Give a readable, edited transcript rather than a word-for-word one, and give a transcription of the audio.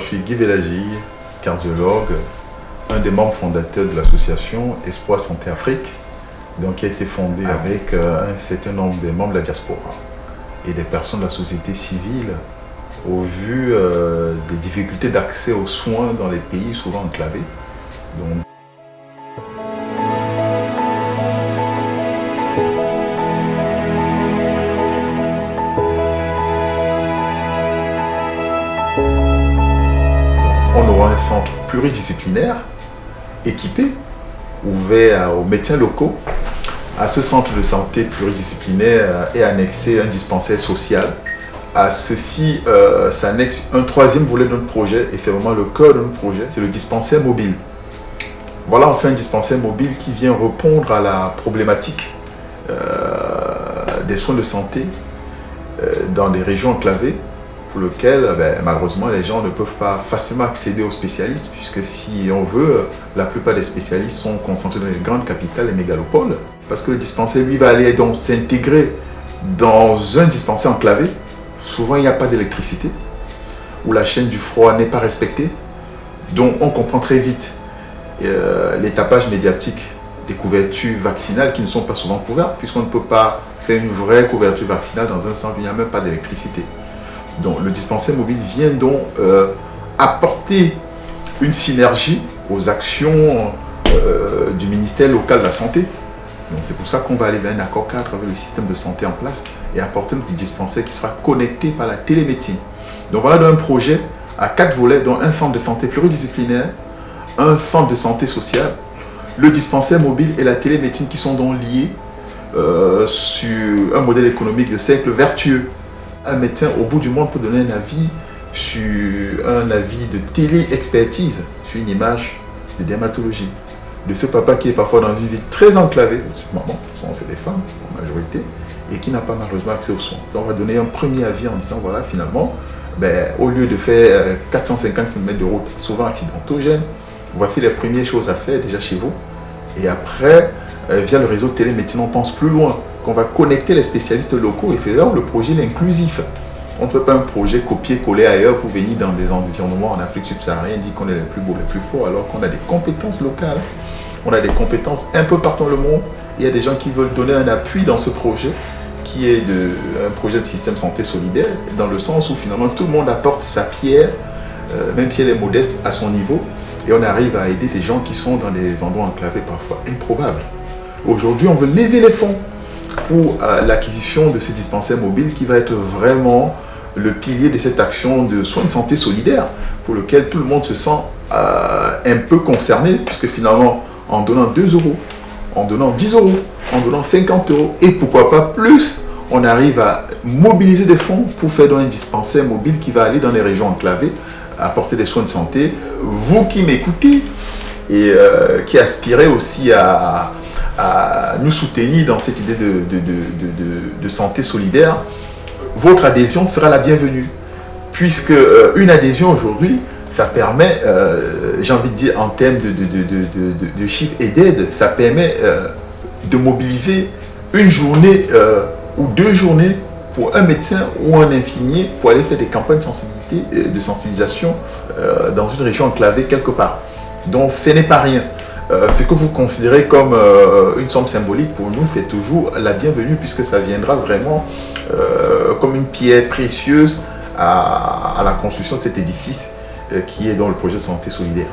suis Guy Vélagi, cardiologue, un des membres fondateurs de l'association Espoir Santé Afrique, donc, qui a été fondée avec un certain nombre des membres de la diaspora et des personnes de la société civile au vu des difficultés d'accès aux soins dans les pays souvent enclavés. Donc, on aura un centre pluridisciplinaire équipé, ouvert aux médecins locaux. À ce centre de santé pluridisciplinaire est annexé un dispensaire social. À ceci s'annexe un troisième volet de notre projet, et c'est vraiment le cœur de notre projet, c'est le dispensaire mobile. Voilà, on fait un dispensaire mobile qui vient répondre à la problématique des soins de santé dans des régions enclavées, pour lesquelles malheureusement les gens ne peuvent pas facilement accéder aux spécialistes, puisque si on veut, la plupart des spécialistes sont concentrés dans les grandes capitales et mégalopoles, parce que le dispensaire lui va aller donc s'intégrer dans un dispensaire enclavé. Souvent il n'y a pas d'électricité, où la chaîne du froid n'est pas respectée, donc on comprend très vite les tapages médiatiques des couvertures vaccinales qui ne sont pas souvent couvertes, puisqu'on ne peut pas faire une vraie couverture vaccinale dans un centre où il n'y a même pas d'électricité. Donc le dispensaire mobile vient donc apporter une synergie aux actions du ministère local de la santé. Donc c'est pour ça qu'on va aller vers un accord cadre avec le système de santé en place et apporter un petit dispensaire qui sera connecté par la télémédecine. Donc voilà un projet à 4 volets, dont un centre de santé pluridisciplinaire, un centre de santé sociale, le dispensaire mobile et la télémédecine, qui sont donc liés sur un modèle économique de cercle vertueux. Un médecin au bout du monde peut donner un avis sur un avis de télé-expertise sur une image de dermatologie de ce papa qui est parfois dans une ville très enclavée, ou cette maman, souvent c'est des femmes en majorité, et qui n'a pas malheureusement accès aux soins. Donc on va donner un premier avis en disant voilà, finalement, au lieu de faire 450 km de route souvent accidentogène, voici les premières choses à faire déjà chez vous. Et après, via le réseau de télémédecine, on pense plus loin, qu'on va connecter les spécialistes locaux, et c'est là où le projet est inclusif. On ne fait pas un projet copier-coller ailleurs pour venir dans des environnements en Afrique subsaharienne, dire qu'on est les plus beaux, les plus forts, alors qu'on a des compétences locales. On a des compétences un peu partout dans le monde. Il y a des gens qui veulent donner un appui dans ce projet, qui est un projet de système santé solidaire, dans le sens où finalement tout le monde apporte sa pierre, même si elle est modeste à son niveau, et on arrive à aider des gens qui sont dans des endroits enclavés parfois improbables. Aujourd'hui, on veut lever les fonds pour l'acquisition de ce dispensaire mobile qui va être vraiment le pilier de cette action de soins de santé solidaire, pour lequel tout le monde se sent un peu concerné, puisque finalement, en donnant 2 €, en donnant 10 €, en donnant 50 €, et pourquoi pas plus, on arrive à mobiliser des fonds pour faire un dispensaire mobile qui va aller dans les régions enclavées, apporter des soins de santé. Vous qui m'écoutez et qui aspirez aussi à nous soutenir dans cette idée de santé solidaire, votre adhésion sera la bienvenue, puisque une adhésion aujourd'hui, ça permet, j'ai envie de dire en termes de chiffres et d'aide, ça permet de mobiliser une journée ou 2 journées pour un médecin ou un infirmier pour aller faire des campagnes de sensibilisation dans une région enclavée quelque part. Donc ce n'est pas rien. Ce que vous considérez comme une somme symbolique, pour nous, c'est toujours la bienvenue, puisque ça viendra vraiment comme une pierre précieuse à la construction de cet édifice qui est dans le projet de santé solidaire.